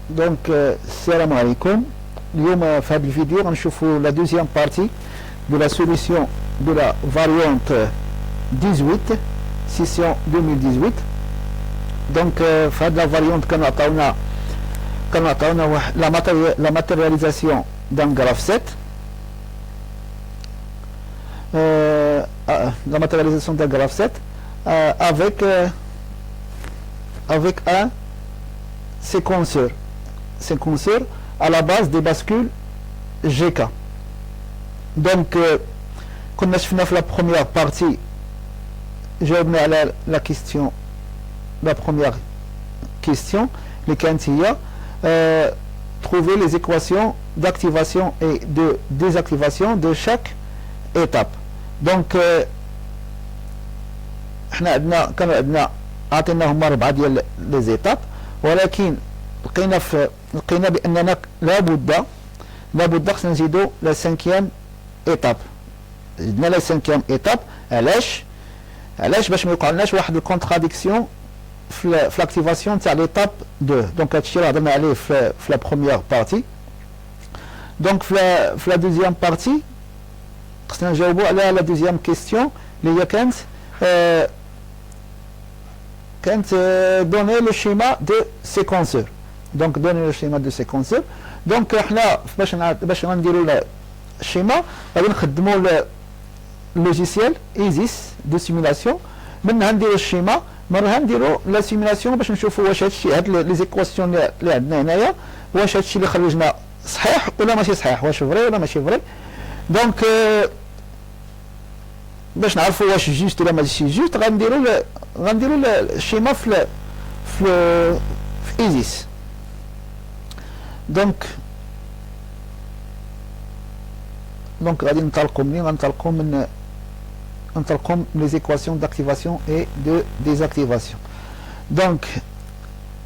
Donc, salam alaikum. اليوم في هذه الفيديو غنشوفوا la deuxième partie de la solution de la variante 18 session 2018. Donc في هذه la variante كانوا عطاونا la matérialisation d'un graphe 7, la matérialisation d'un graphe 7 avec un séquenceur à la base des bascules GK. Donc comme nous avons fait la première partie, جاوبنا على la première question اللي كانت هي trouver les équations d'activation et de désactivation de chaque étape. Donc احنا كانوا عندنا عطيناهم 4 ديال لي زيتاب، ولكن لقينا باننا لابد خصنا نزيدو لا 5e ايتاب. زدنا لا 5e ايتاب. علاش باش ما يوقعلناش واحد الكونتراديكسيون في لاكتيفاسيون تاع ليتاب 2. دونك هادشي راه هضرنا عليه في لا بروميير بارتي. دونك في لا دوزيام بارتي خصنا نجاوبو على لا دوزيام كيستيون اللي هي كانت donner le schéma de séquenceur. Donc donner le schéma de séquenceur. Donc حنا باش نديرو الشيما غادي نخدمو لوجيسيال ايزيس دو سيمولاسيون. منها نديرو الشيما، مرها نديرو لا سيمولاسيون باش نشوفو واش هادشي هاد لي زيكواسيون اللي عندنا هنايا واش هادشي اللي خرجنا صحيح ولا ماشي صحيح، واش فري ولا ماشي فري. دونك باش نعرفوا واش جوست ولا ماشي جوست غنديرو الشيما في ايزيس. دونك غادي ننطلقوا من les équations d'activation et de désactivation. Donc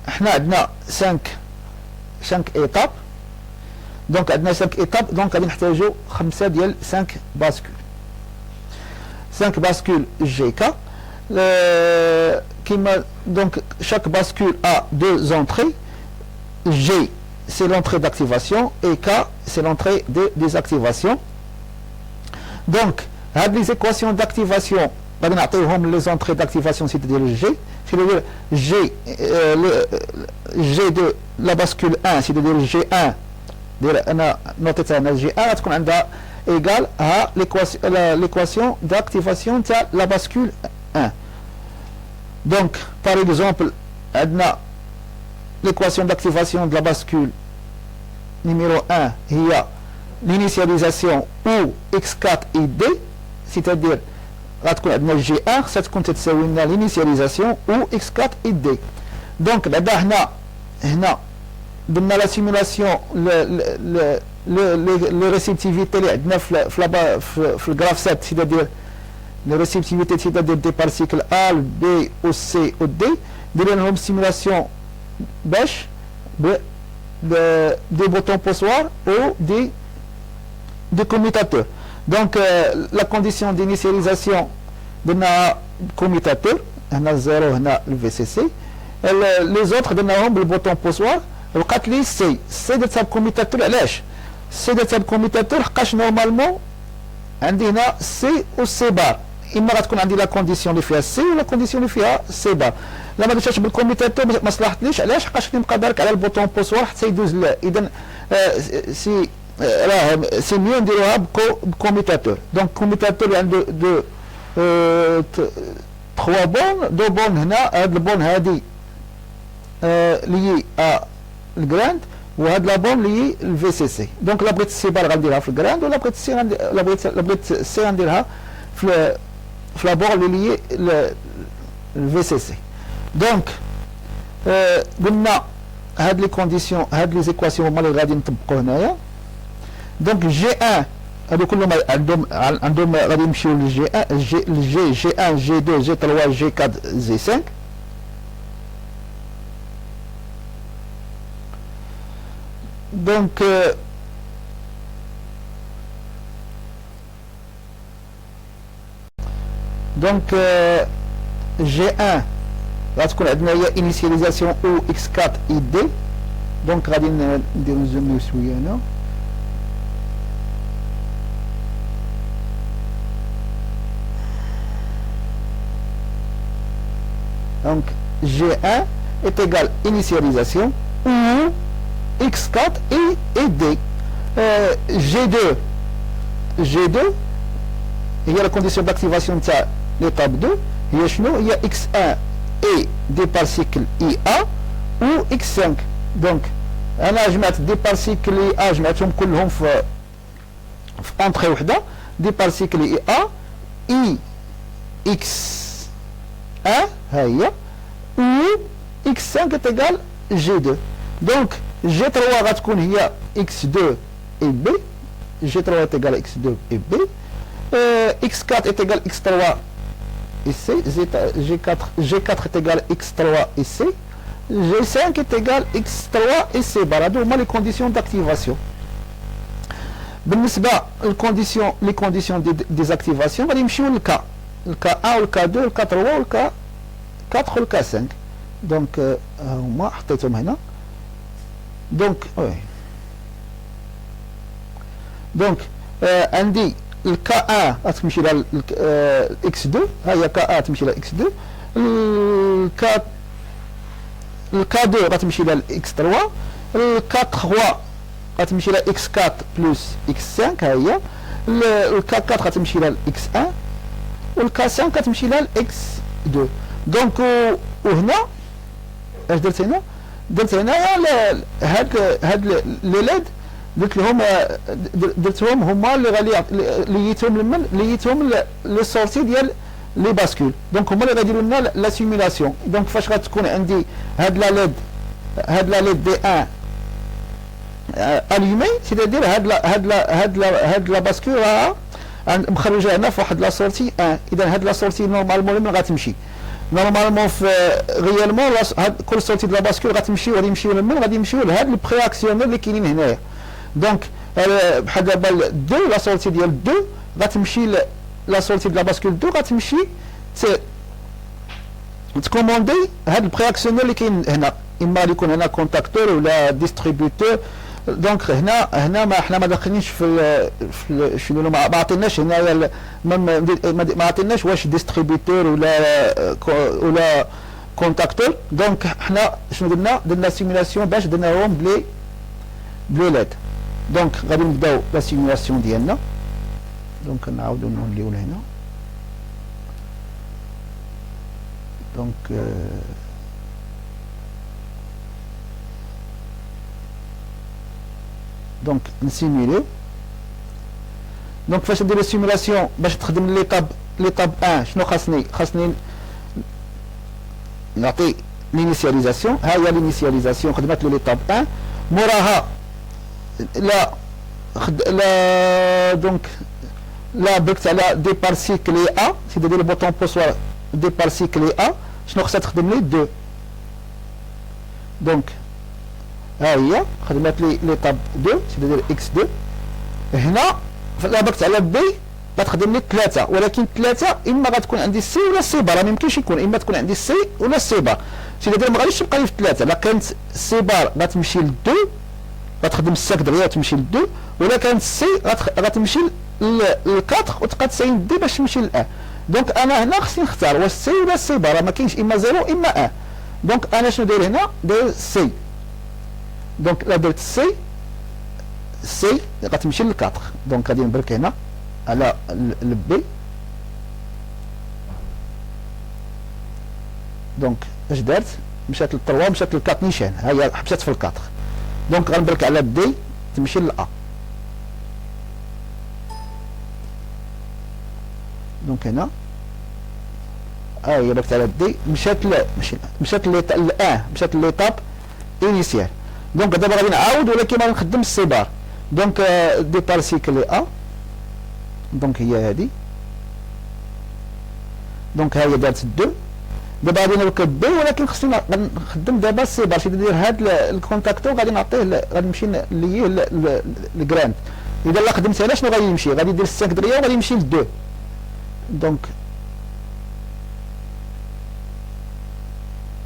احنا عندنا 5 étapes. دونك عندنا 5 étapes. دونك غادي نحتاجوا 5 ديال 5 باسكول. 5 bascules GK. Donc chaque bascule a 2 entrées. G c'est l'entrée d'activation et K c'est l'entrée de désactivation. Donc les équations d'activation, les entrées d'activation, c'est-à-dire G, G de la bascule 1, c'est-à-dire G1, G1 égale à l'équation d'activation de la bascule 1. Donc, par exemple, l'équation d'activation de la bascule numéro 1, il y a l'initialisation ou X4 et D, c'est-à-dire G1, ça compte l'initialisation ou X4 et D. Donc, là, dans la simulation, le réceptivité le graphe 7, c'est-à-dire la réceptivité, c'est-à-dire des particles A, B, O, C, O, D, de la simulation bêche, des boutons poussoirs ou des commutateurs. Donc la condition d'initialisation de nos commutateurs, on a 0, on a le VCC, les autres de le bouton poussoir, le 4 C de ce commutateur, C de ce commutateur, normalement, on a C ou C bar. Il m'a dit la condition de faire C ou la condition de faire C bar. لما تمشيش بالكمبيوتر ما صلحتليش. علاش؟ حقاش نبقى دارك على البوطون بوسوار حتى يدوز. اذا سي راه سي ميو نديروها بكمبيوتر. دونك الكمبيوتر عنده 3 بون، 2 بون هنا. هاد البون هادي لي الجراند، وهاد لا بون لي الفي سي سي. دونك لا بغيت السي بار غنديرها في الجراند، ولا بغيت السي بغيت السي غنديرها في لا بور اللي لي الفي سي سي. دونك قلنا هاد لي كونديسيون، هاد لي زيكواسيون هما اللي غادي نطبقو هنايا. دونك جي 1 هادو كلهم عندهم غادي يمشيو للجي 1 جي 1 جي 2 جي 3 جي 4 جي 5. دونك G1 غتكون عندنا هي initialisation ou X4 ID. دونك غادي نديرو نزوميو شويه هنا. Donc G1 est égal initialisation ou X4 et D. G2 il y a la condition d'activation de l'étape 2. Il y a X1 et D par cycle IA ou X5. Donc أنا جمعت دي par cycle IA جمعتهم كلهم في entrée وحدة. دي par cycle IA I X1 هي ou X5 est égal G2. Donc G3 غتكون هي X2 et B. G3 est égal X2 et B. X4 est égal X3 et C. G4 est égal X3 et C. G5 est égal X3 et C. هادو هما les conditions d'activation. بالنسبة les conditions de désactivation غادي نمشيو للكا. الكا 1 والكا 2 والكا 3 والكا 4 والكا 5. دونك هما حطيتهم هنا. دونك وي دونك عندي الكا 1 غتمشي لها اكس 2. ها هي كا 1 تمشي لها اكس 2. الكا 2 غتمشي لها اكس 3. الكا 3 غتمشي لها اكس 4 بلس اكس 5. ها هي الكا 4 غتمشي لها اكس 1 والكا 5 غتمشي لها اكس 2. دونك وهنا اش درت هنا؟ درت هنايا هاد لي ليد درتهم هما اللي غادي ليتهم لمن ليتهم لي سورتي ديال لي باسكول. دونك هما اللي غيديروا لنا لا سيميلاسيون. دونك فاش غتكون عندي هاد لا ليد دي 1 اليمي سيتادير هاد لا باسكول راه مخرجه هنا في واحد لا سورتي 1. اذا هاد لا سورتي نورمالمون لمن غتمشي نورمالمون في غيالمون كل سورتي ديال لا باسكول غتمشيو لمن غادي يمشيو لهاد لي برياكسيونير اللي كاينين هنايا. دونك بحال دابا 2 لا سورتي ديال 2 غتمشي لا سورتي ديال لا باسكول 2 غتمشي تكوموندي هاد البرياكسيونير اللي كاين هنا. اما يكون هنا كونتاكتور ولا ديستريبيوتور. دونك هنا ما حنا ما داخلينش في شنو ما عطيناش هنايا ما عطيناش واش ديستريبيوتور ولا كونتاكتور. دونك حنا شنو درنا سيميلاسيون باش درناهم بلي ليد. دونك غادي نبداو لا سيميلاسيون ديالنا. دونك نعاودو نوليو لهنا. دونك دونك نسيميليو. دونك فاش ندير السيميلاسيون باش تخدم ليطاب 1 شنو خاصني نعطي لينيسياليزاسيون. ها هي لينيسياليزاسيون خدمت له ليطاب 1. موراها دونك لا درت على ديبار سيكل ا سيدير البوطون بوسوار ديبار سيكل ا شنو خصها تخدم لي 2. دونك ها هي خدمت لي ليطاب 2 سيدير اكس 2. هنا لا درت على بي غتخدم لي 3 ولكن 3 اما غتكون عندي سي ولا سي بار. ما يمكنش يكون اما تكون عندي سي ولا سي بار. سيدير ما غاديش تبقى لي في 3. لا كانت سي بار غتمشي ل 2 غتخدم الساك دغيا وتمشي ل 2 ولا كانت سي غتمشي ل 4 وتبقى تساين دي باش تمشي ل 1. دونك انا هنا خصني نختار واش سي ولا سي بار. ما كاينش اما 0 اما 1. دونك انا شنو داير هنا؟ داير سي. دونك لا درت سي غتمشي ل 4. دونك غادي نبرك هنا على البي. دونك اش دارت؟ مشات ل 3 مشات ل 4 نيشان. ها هي حبست في ال 4. دونك غنبرك على دي تمشي ل ا. دونك هنا ها هي بركت على دي مشات ل مشات ليطاب انيسيال. دونك دابا غادي نعاود ولكن غادي نخدم السي بار. دونك ديبار سيكل ا. دونك هي هادي. دونك ها هي دارت 2. دابا غادي نركب بي ولكن خصني نخدم دابا السي بار. ندير هاد الكونتاكتور غادي نعطيه غادي نمشي ليه الجراند. اذا لا خدمت هنا شنو غادي يمشي؟ غادي يدير 5 دريه وغادي يمشي ل 2.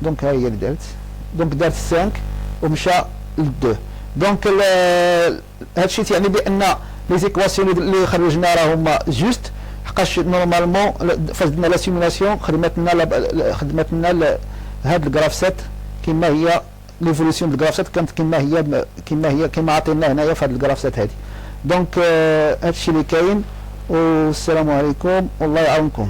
دونك ها هي اللي دارت. دونك دارت 5 ومشى 2. دونك هادشي تيعني بان لي زيكواسيون اللي خرجنا راه هما جوست، حقاش نورمالمون فاش درنا لا سيمولاسيون خدمت لنا هاد الكرافسات كما هي، ليفولوسيون د الكرافسات كانت كما هي كما عطينا هنايا في هاد الكرافسات هادي. دونك هادشي اللي كاين، والسلام عليكم والله يعاونكم.